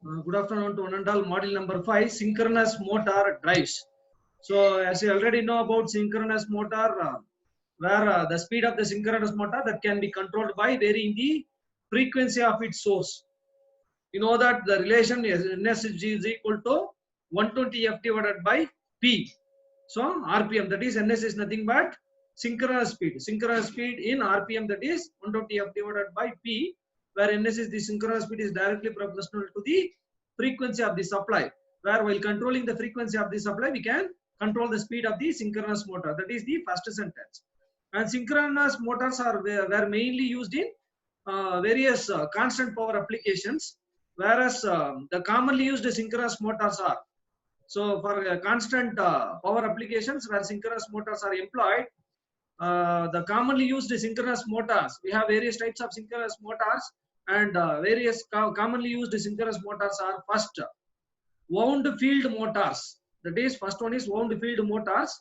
Good afternoon to one and all. Module number 5, synchronous motor drives. So, as you already know about synchronous motor, where the speed of the synchronous motor that can be controlled by varying the frequency of its source. You know that the relation is Ns is equal to 120 F divided by P. So, RPM, that is Ns is nothing but synchronous speed. Synchronous speed in RPM, that is 120 F divided by P, where Ns is the synchronous speed is directly proportional to the frequency of the supply. Where while controlling the frequency of the supply, we can control the speed of the synchronous motor. That is the first sentence. And synchronous motors were mainly used in various constant power applications, whereas the commonly used synchronous motors are, so for constant power applications where synchronous motors are employed, the commonly used synchronous motors, we have various types of synchronous motors, and various commonly used synchronous motors are first wound field motors. That is, first one is wound field motors,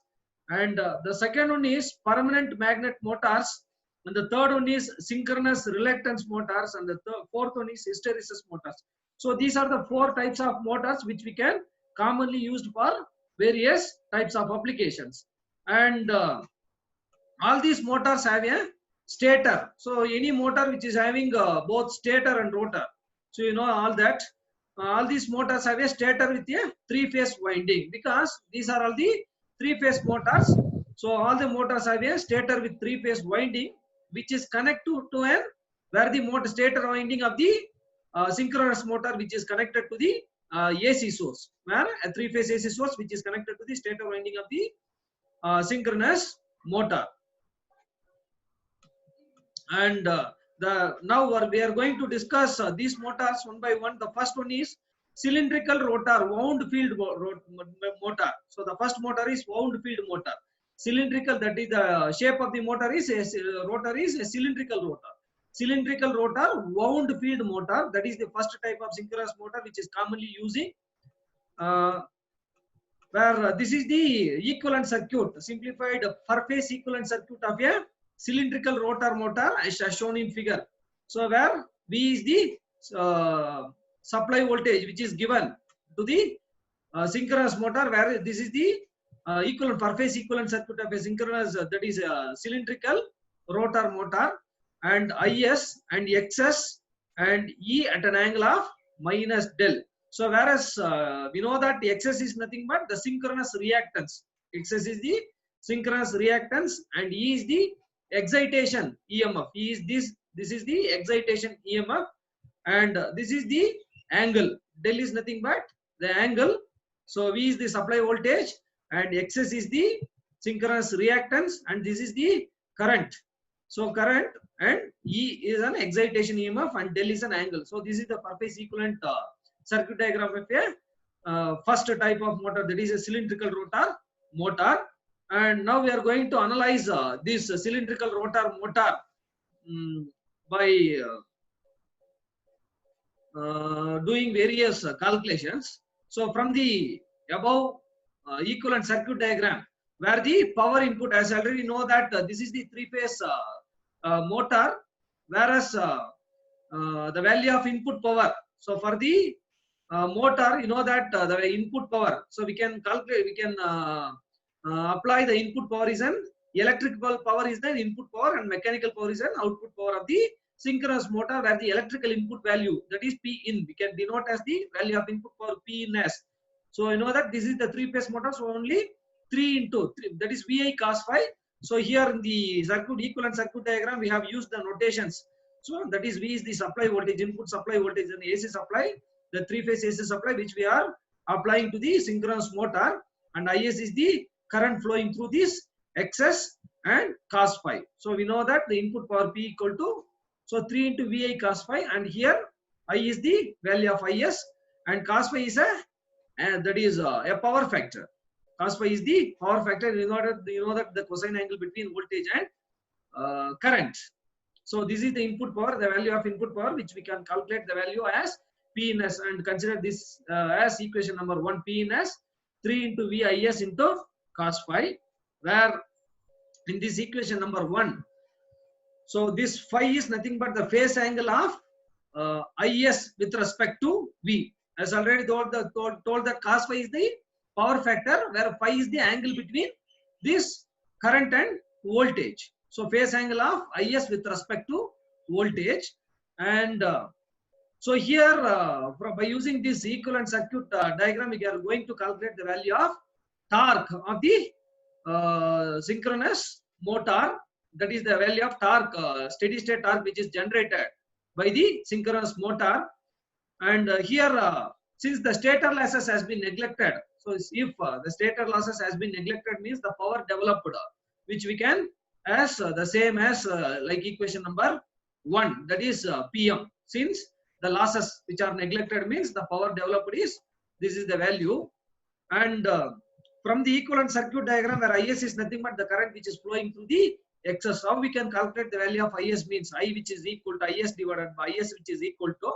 and the second one is permanent magnet motors, and the third one is synchronous reluctance motors, and the fourth one is hysteresis motors. So these are the four types of motors which we can commonly used for various types of applications. And all these motors have a stator. So any motor which is having both stator and rotor. So you know all that. All these motors have a stator with a three-phase winding, because these are all the three-phase motors. So all the motors have a stator with three-phase winding, which is connected to an where the motor stator winding of the synchronous motor, which is connected to the AC source, where a three-phase AC source which is connected to the stator winding of the synchronous motor. And now we are going to discuss these motors one by one. The first one is cylindrical rotor wound field motor. So the first motor is wound field motor. Cylindrical, that is the shape of the motor is rotor is a cylindrical rotor. Cylindrical rotor wound field motor, that is the first type of synchronous motor which is commonly using, where this is the equivalent circuit, simplified per phase equivalent circuit of a cylindrical rotor motor as shown in figure. So where V is the supply voltage which is given to the synchronous motor, where this is the equivalent per phase equivalent circuit of a synchronous that is cylindrical rotor motor, and IS and XS and E at an angle of minus del. So whereas we know that XS is nothing but the synchronous reactance. XS is the synchronous reactance, and E is the excitation EMF. E is this is the excitation EMF, and this is the angle. Del is nothing but the angle. So V is the supply voltage, and XS is the synchronous reactance, and this is the current. So current, and E is an excitation EMF, and del is an angle. So this is the per phase equivalent circuit diagram of a first type of motor, that is a cylindrical rotor motor. And now we are going to analyze this cylindrical rotor motor by doing various calculations. So from the above equivalent circuit diagram, where the power input, as I already know that this is the three-phase motor, whereas the value of input power. So for the motor, you know that the input power. So we can calculate, we can apply the input power is an electrical power is the input power, and mechanical power is an output power of the synchronous motor, where the electrical input value, that is P in, we can denote as the value of input power P in S. So you know that this is the three-phase motor, so only 3 into 3, that is VI cos phi. So here in the circuit equivalent circuit diagram, we have used the notations. So that is V is the supply voltage, input supply voltage, and AC supply, the three-phase AC supply which we are applying to the synchronous motor, and IS is the current flowing through this XS and cos phi. So we know that the input power P equal to, so 3 into VI cos phi, and here I is the value of IS, and cos phi is that is a power factor. Cos phi is the power factor. You know that the cosine angle between voltage and current. So this is the input power, the value of input power, which we can calculate the value as P in S, and consider this as equation number 1, P in S 3 into VIS into cos phi, where in this equation number 1, so this phi is nothing but the phase angle of IS with respect to V. As already told that cos phi is the power factor, where phi is the angle between this current and voltage. So phase angle of is with respect to voltage. And so here by using this equivalent circuit diagram, we are going to calculate the value of torque of the synchronous motor. That is the value of torque, steady state torque, which is generated by the synchronous motor. And here since the stator losses has been neglected, so if the stator losses has been neglected, means the power developed, which we can as the same as like equation number 1, that is PM. Since the losses which are neglected means the power developed is, this is the value. And from the equivalent circuit diagram, where is nothing but the current which is flowing through the excess, how we can calculate the value of is, means I which is equal to is divided by is which is equal to,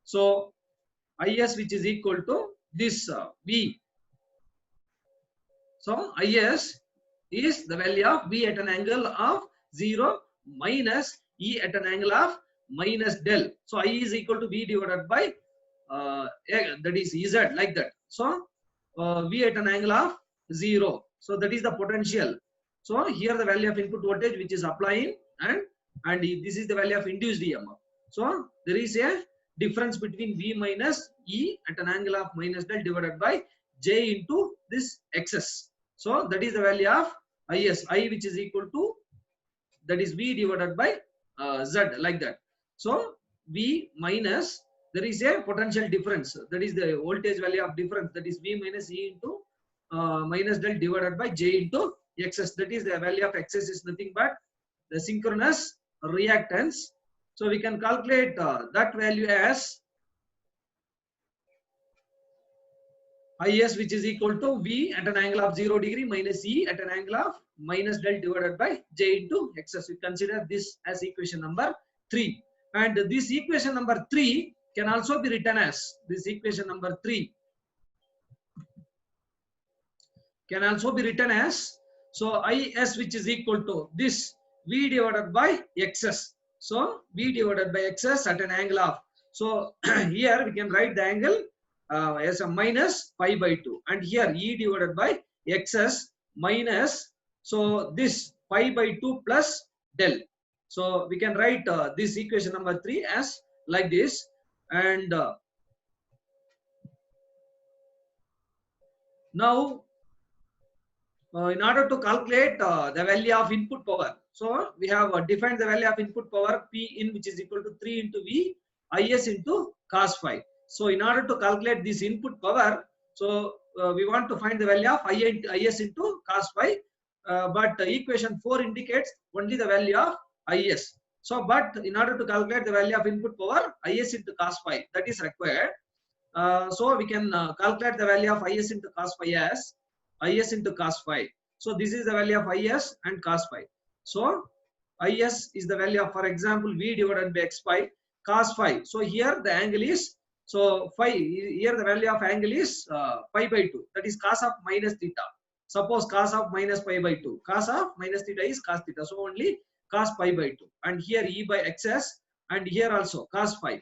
so is which is equal to this V. So is the value of V at an angle of 0 minus E at an angle of minus del. So I is equal to V divided by that is Z, like that. So V at an angle of 0. So that is the potential. So here the value of input voltage which is applying, and this is the value of induced EMF. So there is a difference between V minus E at an angle of minus del divided by J into this excess. So that is the value of is, I which is equal to, that is V divided by Z, like that. So V minus, there is a potential difference, that is the voltage value of difference, that is V minus E into minus del divided by J into excess. That is the value of excess is nothing but the synchronous reactance. So we can calculate that value as is, which is equal to V at an angle of 0 degree minus E at an angle of minus del divided by J into excess. We consider this as equation number 3. And this equation number 3 can also be written as, this equation number 3 can also be written as, so is which is equal to this V divided by XS. So V divided by XS at an angle of, so here we can write the angle as a minus pi by 2, and here E divided by XS minus, so this pi by 2 plus del. So we can write this equation number 3 as like this. And now in order to calculate the value of input power, so we have defined the value of input power P in, which is equal to 3 into V is into cos phi. So in order to calculate this input power, so we want to find the value of is into cos phi, but equation 4 indicates only the value of is. So but in order to calculate the value of input power is into cos phi, that is required. So we can calculate the value of is into cos phi as is into cos phi. So this is the value of is and cos phi. So is the value of, for example, V divided by x phi cos phi. So here the angle is, so phi, here the value of angle is pi by 2, that is cos of minus theta. Suppose cos of minus pi by 2, cos of minus theta is cos theta, so only cos pi by 2, and here E by XS, and here also cos phi.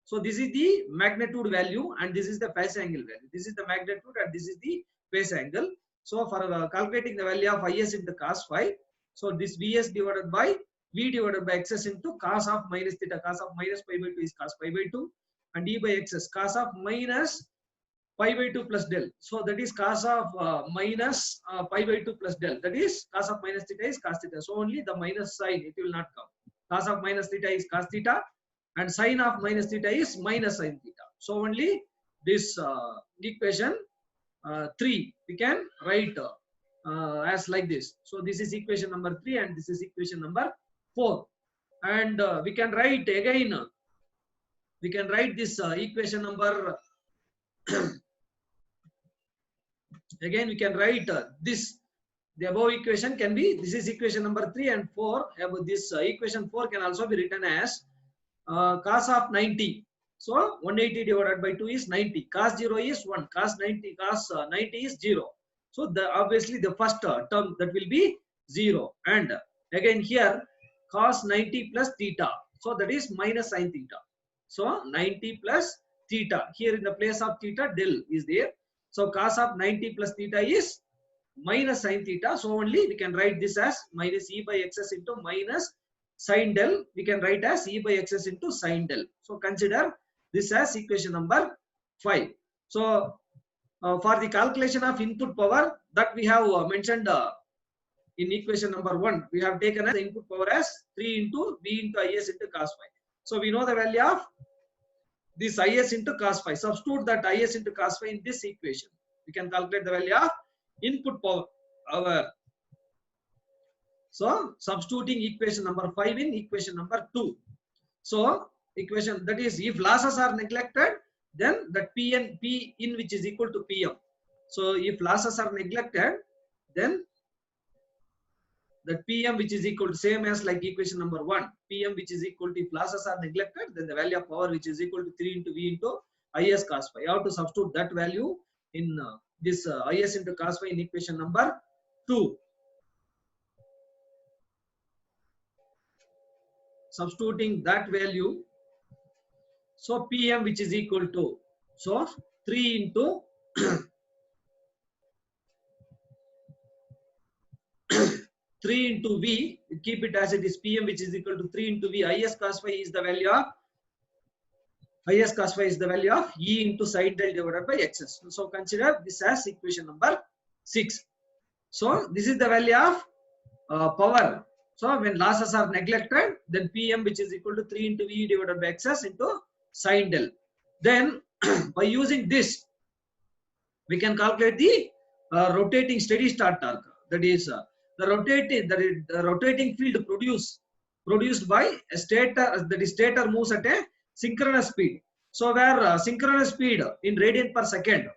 So this is the magnitude value, and this is the phase angle value. This is the magnitude and this is the phase angle. So for calculating the value of is into cos phi, so this Vs divided by V divided by XS into cos of minus theta, cos of minus pi by 2 is cos pi by 2, and E by XS cos of minus pi by 2 plus del. So that is cos of minus pi by 2 plus del, that is cos of minus theta is cos theta. So only the minus sign, it will not come. Cos of minus theta is cos theta, and sine of minus theta is minus sine theta. So only this equation 3 we can write as like this. So this is equation number 3 and this is equation number 4. And we can write again, we can write this equation number again we can write this, the above equation can be, this is equation number 3 and 4. About this equation 4 can also be written as cos of 90. So 180 divided by 2 is 90. Cos 0 is 1. Cos 90 is 0. So the obviously the first term that will be 0. And again here cos 90 plus theta. So that is minus sine theta. So 90 plus theta. Here in the place of theta, del is there. So cos of 90 plus theta is minus sin theta. So only we can write this as minus e by xs into minus sin del. We can write as e by xs into sin del. So consider this as equation number 5. So for the calculation of input power that we have mentioned in equation number 1, we have taken as the input power as 3 into V into Is into cos phi. So we know the value of this Is into cos phi. Substitute that Is into cos phi in this equation. We can calculate the value of input power. So substituting equation number 5 in equation number 2. So equation, that is, if losses are neglected, then that P in which is equal to PM. So if losses are neglected, then that PM which is equal to same as like equation number 1. PM which is equal to, if losses are neglected, then the value of power which is equal to 3 into V into Is cos phi. You have to substitute that value in this Is into cos phi in equation number 2. Substituting that value, so PM which is equal to, so 3 into 3 into V, keep it as it is, PM which is equal to 3 into V. Is cos phi is the value of E into sin del divided by xs. So consider this as equation number 6. So this is the value of power. So when losses are neglected, then PM which is equal to 3 into V divided by xs into sin del. Then by using this, we can calculate the rotating steady state torque. That is the rotating field produced by a stator, that is stator moves at a synchronous speed. So where synchronous speed in radian per second,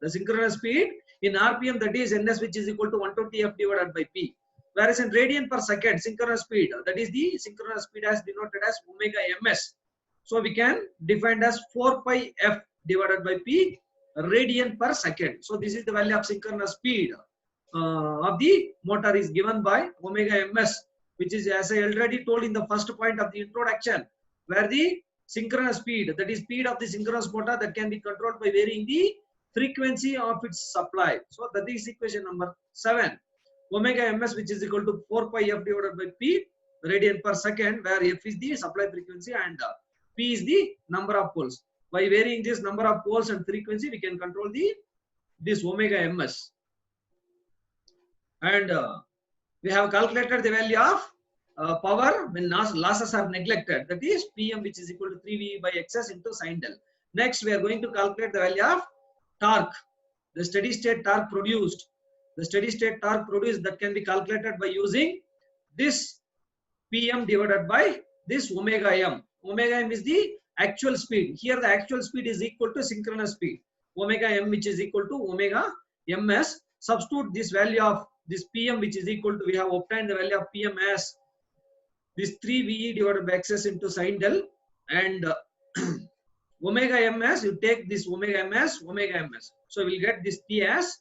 the synchronous speed in RPM, that is ns which is equal to 120 f divided by p. Whereas in radian per second synchronous speed, that is the synchronous speed as denoted as omega ms. So we can define as 4 pi f divided by p radian per second. So this is the value of synchronous speed of the motor is given by omega ms, which is, as I already told in the first point of the introduction, where the synchronous speed, that is speed of the synchronous motor, that can be controlled by varying the frequency of its supply. So that is equation number 7. Omega ms which is equal to 4 pi f divided by p radian per second, where f is the supply frequency and p is the number of poles. By varying this number of poles and frequency, we can control this omega ms. And we have calculated the value of power when losses are neglected, that is PM which is equal to 3V by xs into sin del. Next we are going to calculate the value of torque, the steady state torque produced. The steady state torque produced, that can be calculated by using this PM divided by this omega m. Omega m is the actual speed. Here the actual speed is equal to synchronous speed. Omega m which is equal to omega ms. Substitute this value of this PM which is equal to, we have obtained the value of PM as this 3VE divided by xs into sin del, and omega ms, you take this omega ms. So we will get this P as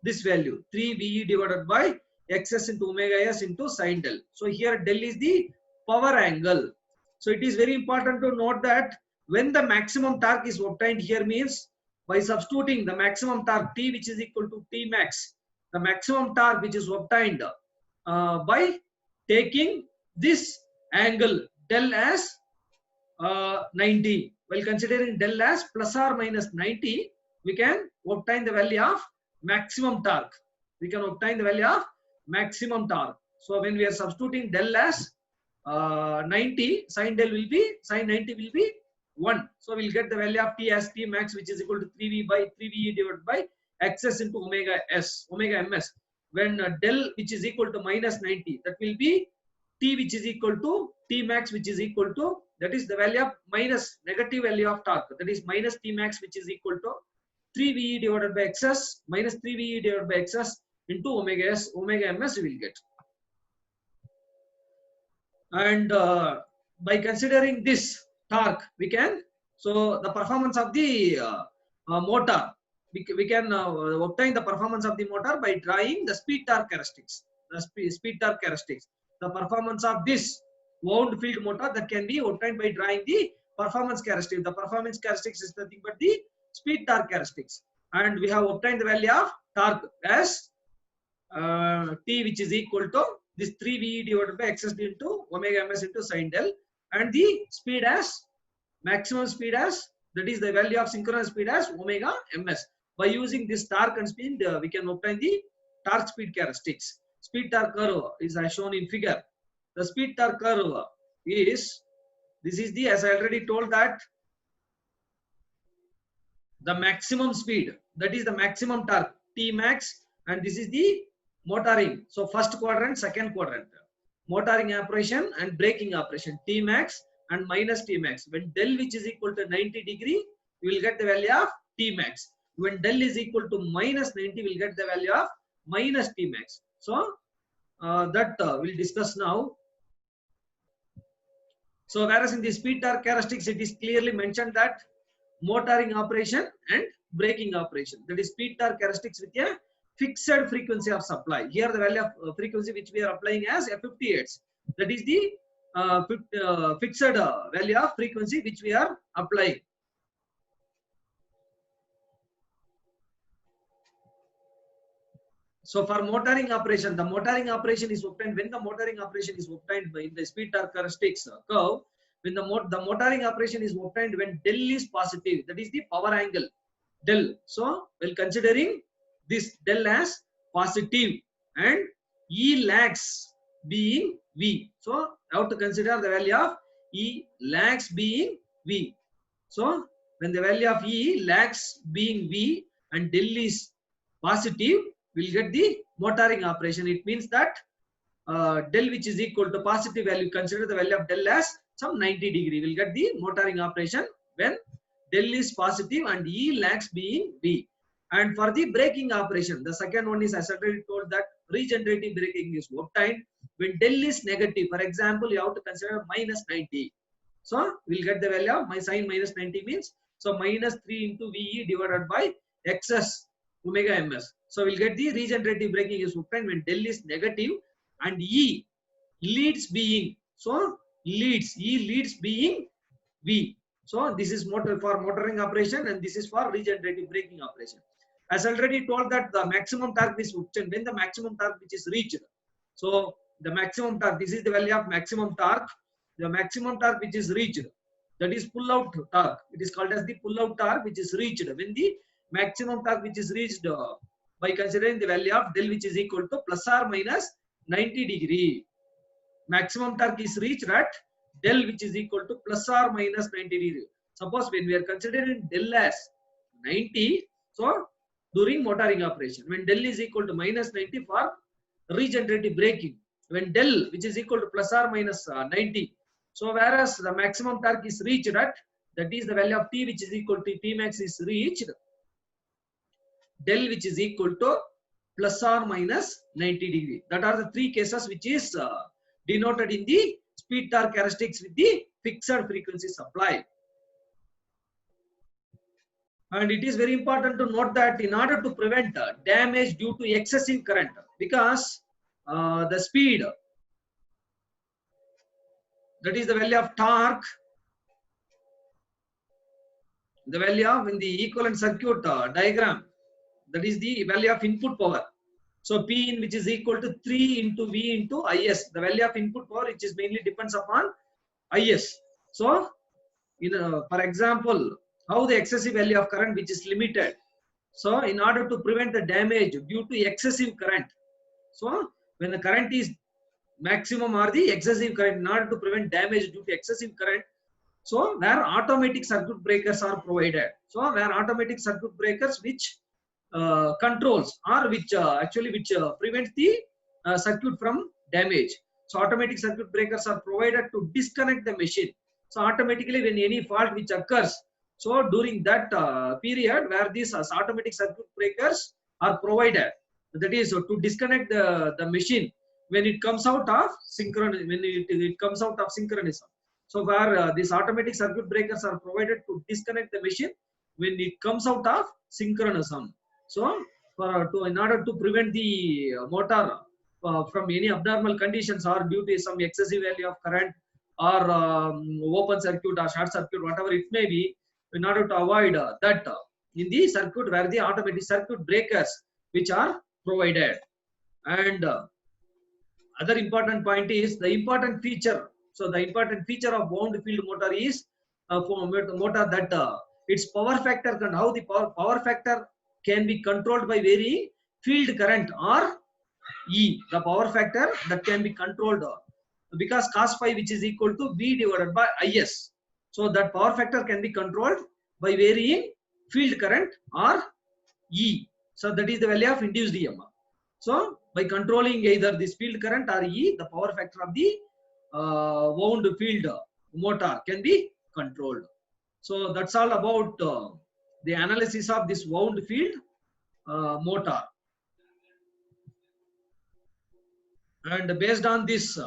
this value 3VE divided by xs into omega s into sin del. So here del is the power angle. So it is very important to note that when the maximum torque is obtained here, means by substituting the maximum torque T which is equal to T max, the maximum torque which is obtained by taking this angle del as 90. While considering del as plus or minus 90, we can obtain the value of maximum torque. So when we are substituting del as 90, sin 90 will be 1. So we'll get the value of T as T max which is equal to 3VE divided by xs into omega ms. When del which is equal to minus 90, that will be T which is equal to T max which is equal to, that is the value of minus negative value of torque, that is minus T max which is equal to 3VE divided by xs minus 3VE divided by xs into omega ms we will get. And by considering this torque, we can, so the performance of the motor, we can obtain the performance of the motor by drawing the speed torque characteristics. The performance of this wound field motor, that can be obtained by drawing the performance characteristic. The performance characteristics is nothing but the speed torque characteristics. And we have obtained the value of torque as T, which is equal to this 3VE divided by XS into omega ms into sin del, and the speed as maximum speed as, that is the value of synchronous speed as omega ms. By using this torque and speed, we can obtain the torque speed characteristics. Speed torque curve is as shown in figure. The speed torque curve is, this is the, as I already told, that the maximum speed, that is the maximum torque T max, and this is the motoring. So first quadrant, second quadrant, motoring operation and braking operation, T max and minus T max. When del which is equal to 90 degree, you will get the value of T max. When del is equal to minus 90, we will get the value of minus T max. So that we'll discuss now. So whereas in the speed torque characteristics, it is clearly mentioned that motoring operation and braking operation, that is speed torque characteristics with a fixed frequency of supply. Here the value of frequency which we are applying as 50 Hz. That is the fixed value of frequency which we are applying. So for motoring operation, the motoring operation is obtained when the motoring operation is obtained by the speed torque characteristics curve. When the motoring operation is obtained when del is positive, that is the power angle del. So while considering this del as positive and E lags being V, so I have to consider the value of E lags being V. So when the value of E lags being V and del is positive, we'll get the motoring operation. It means that del which is equal to positive value, consider the value of del as some 90 degree. We'll get the motoring operation when del is positive and E lags being V. And for the braking operation, the second one is, as I already told, that regenerative braking is obtained when del is negative. For example, you have to consider minus 90. So we'll get the value of my sin minus 90 means, so minus 3 into VE divided by XS omega ms. So we'll get the regenerative braking is obtained when del is negative and E leads being, so leads, E leads being V. So this is motor for motoring operation and this is for regenerative braking operation. As already told that the maximum torque is obtained when the maximum torque which is reached. So the maximum torque, this is the value of maximum torque. The maximum torque which is reached, that is pull out torque. It is called as the pull out torque which is reached when the maximum torque which is reached by considering the value of del which is equal to plus or minus 90 degree. Maximum torque is reached at del which is equal to plus or minus 90 degree. Suppose when we are considering del as 90, so during motoring operation, when del is equal to minus 90 for regenerative braking, when del which is equal to plus or minus 90, so whereas the maximum torque is reached at, that is the value of T which is equal to T max is reached, del which is equal to plus or minus 90 degree. That are the three cases which is denoted in the speed torque characteristics with the fixed frequency supply. And it is very important to note that in order to prevent damage due to excessive current, because the speed, that is the value of torque, the value of in the equivalent circuit diagram, that is the value of input power. So P in which is equal to 3 into V into IS, the value of input power which is mainly depends upon IS. So for example, how the excessive value of current which is limited. So in order to prevent the damage due to excessive current, so when the current is maximum or the excessive current, in order to prevent damage due to excessive current, so where automatic circuit breakers are provided. So where automatic circuit breakers which controls or which prevents the circuit from damage. So automatic circuit breakers are provided to disconnect the machine. So automatically when any fault which occurs, so during that period where these automatic circuit breakers are provided, that is to disconnect the machine when it comes out of synchronism, when it comes out of synchronism. So where these automatic circuit breakers are provided to disconnect the machine when it comes out of synchronism. So in order to prevent the motor from any abnormal conditions or due to some excessive value of current or open circuit or short circuit, whatever it may be, in order to avoid that in the circuit where the automatic circuit breakers which are provided. And other important point is the important feature. So the important feature of wound field motor is for motor that its power factor and how the power factor can be controlled by varying field current or E, the power factor that can be controlled because cos phi which is equal to V divided by Is. So that power factor can be controlled by varying field current or E. So that is the value of induced EMF. So by controlling either this field current or E, the power factor of the wound field motor can be controlled. So that's all about the analysis of this wound field motor. And based on this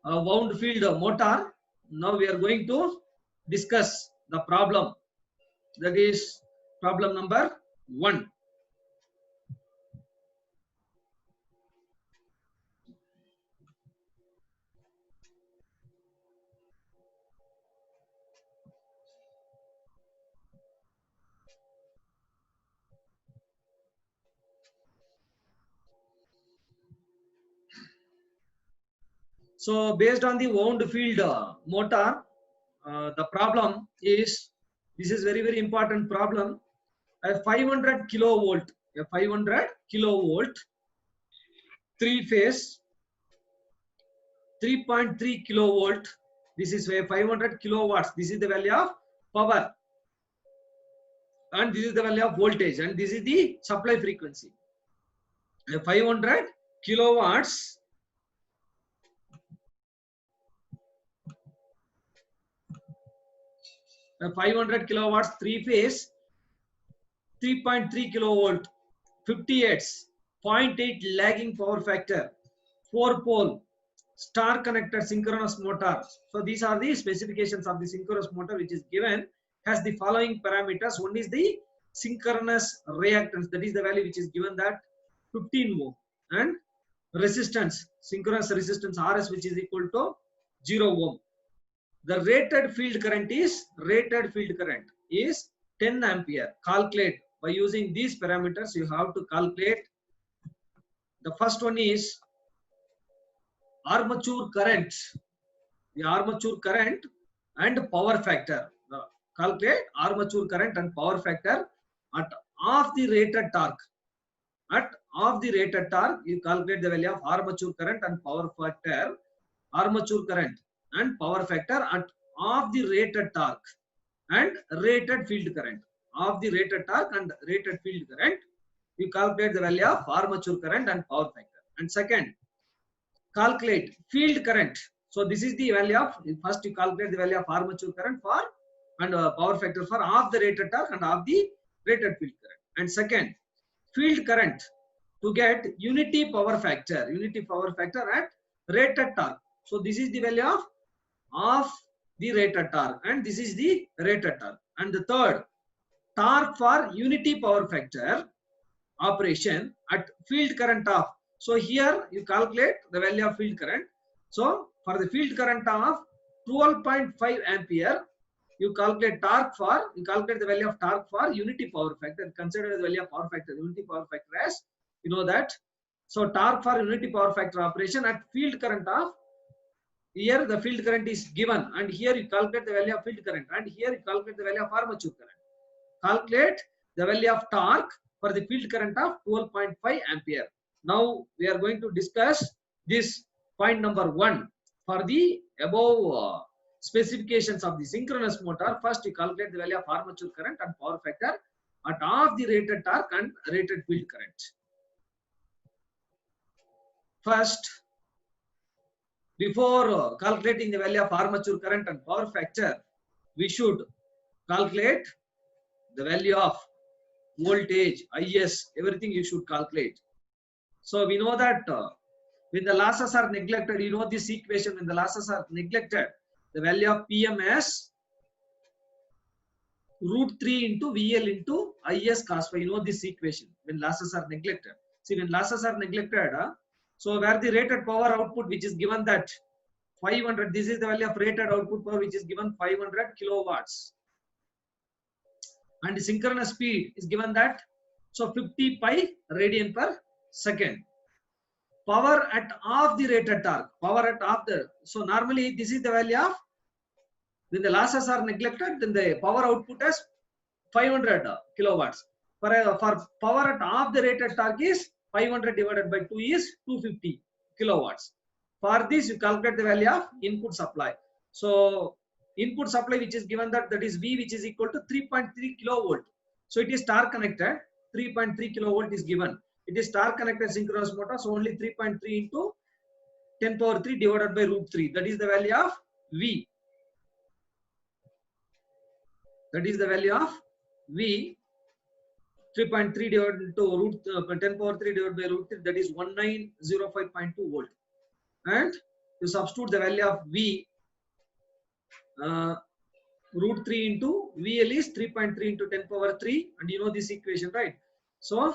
wound field motor, now we are going to discuss the problem. That is problem number 1. So based on the wound field motor, the problem is, this is very important problem. A 500 kilovolt, 3 phase 3.3 kilovolt. This is a 500 kilowatts. This is the value of power, and this is the value of voltage, and this is the supply frequency. A 500 kilowatts. A 500 kilowatts 3 phase 3.3 kilovolt 50 hertz 0.8 lagging power factor 4 pole star connected synchronous motor. So these are the specifications of the synchronous motor, which is given has the following parameters. One is the synchronous reactance, that is the value which is given, that 15 ohm, and resistance, synchronous resistance Rs, which is equal to 0 ohm. The rated field current is 10 ampere. Calculate by using these parameters. You have to calculate. The first one is armature current. The armature current and power factor. Calculate armature current and power factor at half the rated torque. At half the rated torque, you calculate the value of armature current and power factor. Armature current and power factor at half the rated torque and rated field current. Of the rated torque and rated field current, you calculate the value of armature current and power factor. And second, calculate field current. So this is the value of, first you calculate the value of armature current for and power factor for half the rated torque and half the rated field current. And second, field current to get unity power factor at rated torque. So this is the value of the rated torque, and this is the rated torque. And the third, torque for unity power factor operation at field current of. So here you calculate the value of field current. So for the field current of 12.5 ampere, you calculate the value of torque for unity power factor. Consider the value of power factor, unity power factor as you know that. So torque for unity power factor operation at field current of, here the field current is given, and here you calculate the value of field current, and here you calculate the value of armature current. Calculate the value of torque for the field current of 12.5 ampere. Now we are going to discuss this point number 1 for the above specifications of the synchronous motor. First you calculate the value of armature current and power factor at half the rated torque and rated field current. First, before calculating the value of armature current and power factor, we should calculate the value of voltage, Is, everything you should calculate. So we know that when the losses are neglected, you know this equation, when the losses are neglected, the value of PM as √3 into VL into Is cos phi. You know this equation when losses are neglected. See, when losses are neglected, so where the rated power output which is given that 500. This is the value of rated output power which is given 500 kilowatts. And the synchronous speed is given that, so 50 pi radian per second. Power at half the rated torque. Power at half the, so normally this is the value of, when the losses are neglected, then the power output is 500 kilowatts. For power at half the rated torque is 500 divided by 2 is 250 kilowatts. For this you calculate the value of input supply. So input supply which is given that is V, which is equal to 3.3 kilovolt. So it is star connected, 3.3 kilovolt is given. It is star connected synchronous motor, so only 3.3 into 10 power 3 divided by root 3. That is the value of V. That is the value of V. 3.3 divided into root 10 power 3 divided by root 3, that is 1905.2 volt. And you substitute the value of V, root 3 into VL is 3.3 into 10 power 3, and you know this equation, right? So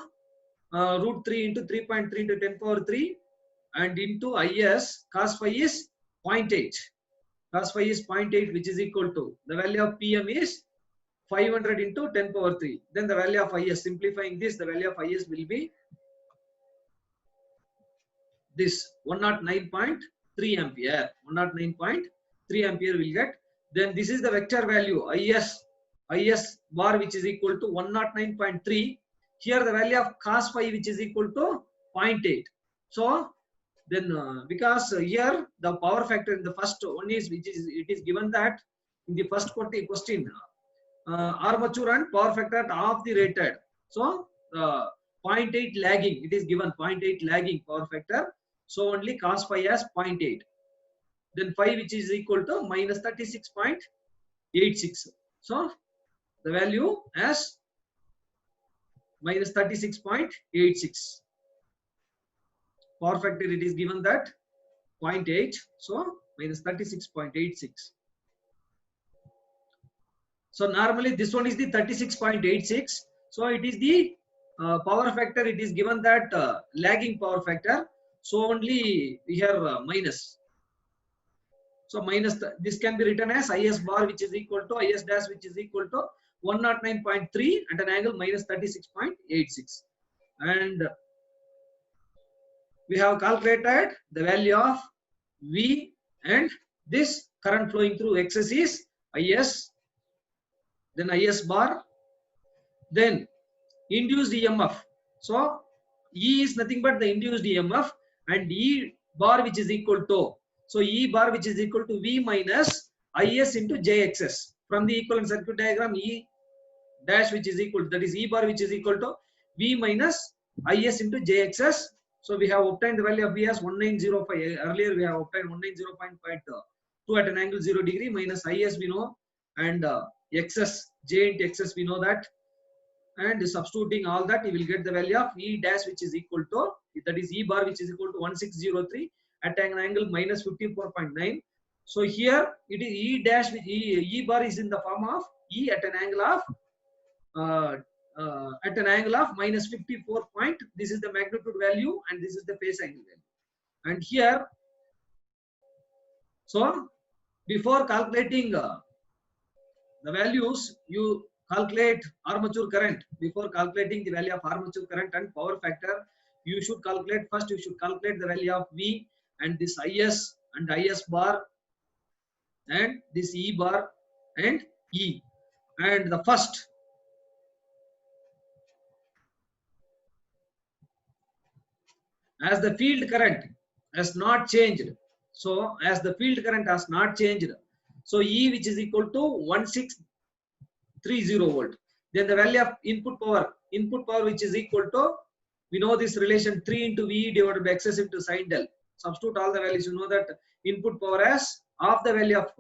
root 3 into 3.3 into 10 power 3 and into IS, cos phi is 0.8. Cos phi is 0.8, which is equal to, the value of PM is 500 into 10 power 3. Then the value of IS, simplifying this, the value of IS will be this 109.3 ampere. 109.3 ampere will get. Then this is the vector value IS bar, which is equal to 109.3. Here the value of cos phi, which is equal to 0.8. So then because here the power factor in the first one is, it is given that in the first question armature and power factor at half the rated. So 0.8 lagging, it is given 0.8 lagging power factor. So only cos phi as 0.8. Then phi, which is equal to minus 36.86. So the value as minus 36.86. Power factor, it is given that 0.8. So minus 36.86. So normally this one is the 36.86. So it is the power factor. It is given that lagging power factor. So only here minus. So minus, this can be written as IS bar, which is equal to IS dash, which is equal to 109.3 at an angle minus 36.86. And we have calculated the value of V, and this current flowing through excess is IS, then IS bar, then induced EMF. So E is nothing but the induced EMF, and E bar, which is equal to, so E bar, which is equal to V minus IS into JXS. From the equivalent circuit diagram, E dash, which is equal to, that is E bar, which is equal to V minus IS into JXS. So we have obtained the value of V as 1905. Earlier we have obtained 190.2 at an angle 0 degree, minus IS we know, and XS, J into XS we know that. And substituting all that, you will get the value of E dash, which is equal to, that is E bar, which is equal to 1603 at an angle minus 54.9. So here it is E dash, with E bar is in the form of E at an angle of minus 54 point. This is the magnitude value, and this is the phase angle value. And here, so before calculating the values, you calculate armature current. Before calculating the value of armature current and power factor, you should calculate, first you should calculate the value of V and this IS and IS bar and this E bar and E. And the first, as the field current has not changed, so as the field current has not changed, so E, which is equal to 1630 volt. Then the value of input power which is equal to, we know this relation 3 into V divided by XS into sin del. Substitute all the values. You know that input power as half the value of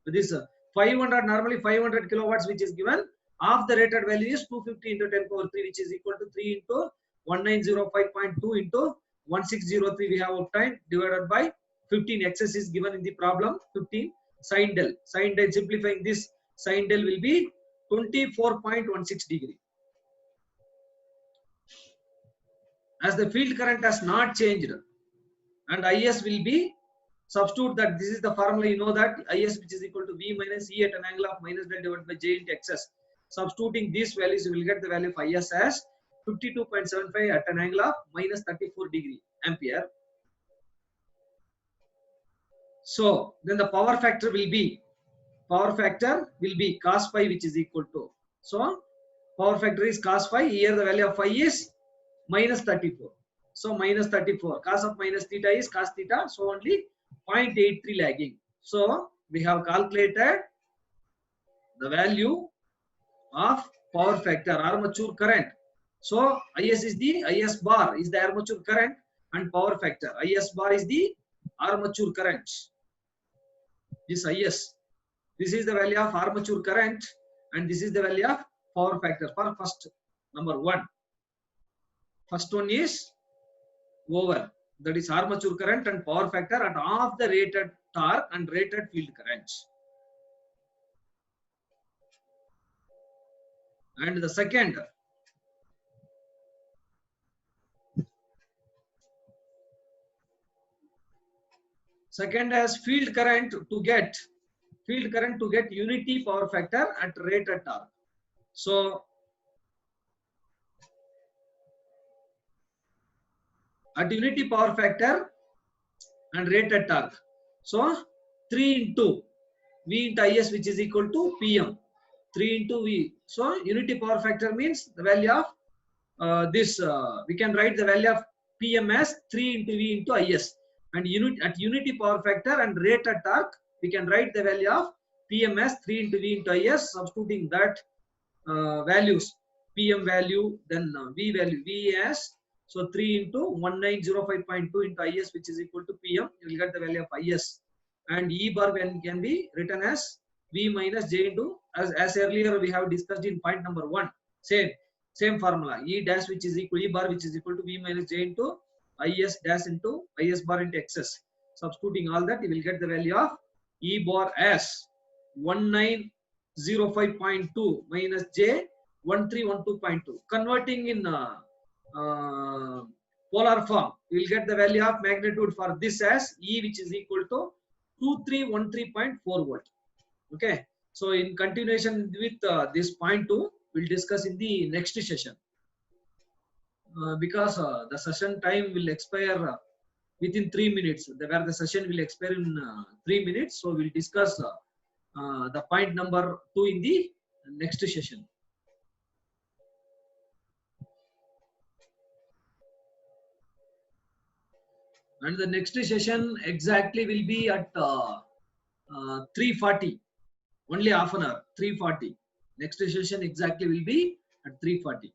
this 500, normally 500 kilowatts, which is given. Half the rated value is 250 into 10 power 3, which is equal to 3 into 1905.2 into 1603 we have obtained, divided by 15. XS is given in the problem, 15 sin del. Sin del, simplifying this, sin del will be 24.16 degree. As the field current has not changed, and IS will be Substitute that this is the formula, you know that is which is equal to v minus e at an angle of minus del divided by j into xs. Substituting these values, you will get the value of is as 52.75 at an angle of minus 34 degree ampere. So then the power factor will be cos phi, which is equal to, so power factor is cos phi. Here the value of phi is minus 34. So minus 34, cos of minus theta is cos theta, so only 0.83 lagging. So we have calculated the value of power factor, armature current. So is the is bar is the armature current and power factor. Is bar is the armature current. This is. This is the value of armature current and this is the value of power factor for first number one. First one is over. That is armature current and power factor at half the rated torque and rated field currents. And the second has field current to get unity power factor at rated torque. So at unity power factor and rated torque, so 3 into V into Is, which is equal to Pm, 3 into V. So unity power factor means the value of we can write the value of Pm as 3 into V into Is, and at unity power factor and rated torque we can write the value of Pm as 3 into V into Is, substituting that values, Pm value, then V value, V as, so 3 into 1905.2 into Is, which is equal to Pm, you will get the value of Is. And E bar can be written as V minus J into, as earlier we have discussed in point number 1, same formula, E dash which is equal, E bar which is equal to V minus J into Is dash into Is bar into Xs. Substituting all that, you will get the value of E bar as 1905.2 minus J 1312.2. Converting in polar form, you will get the value of magnitude for this as E, which is equal to 2313.4 volt. Okay, so in continuation with this point 2, we'll discuss in the next session. Because the session time will expire within 3 minutes, where the session will expire in 3 minutes. So we'll discuss the point number 2 in the next session. And the next session exactly will be at 3:40, only half an hour, 3:40. Next session exactly will be at 3:40.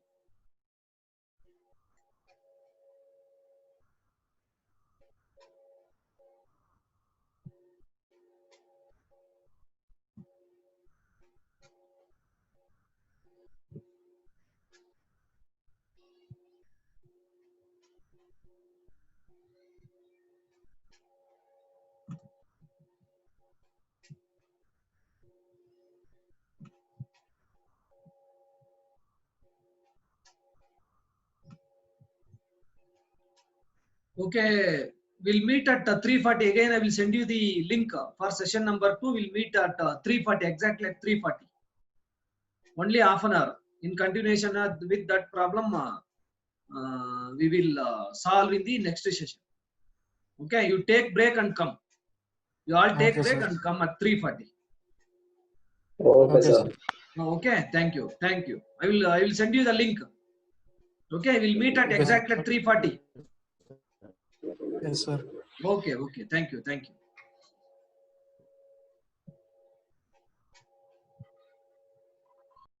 Okay, we'll meet at 3:40. Again, I will send you the link for session number 2. We'll meet at 3:40, exactly at 3:40. Only half an hour. In continuation with that problem, we will solve in the next session. Okay, you take break and come. You all take break and come at 3:40. Okay, sir. Okay, thank you. I will send you the link. Okay, we'll meet at exactly at 3:40. Yes, sir. Okay, thank you.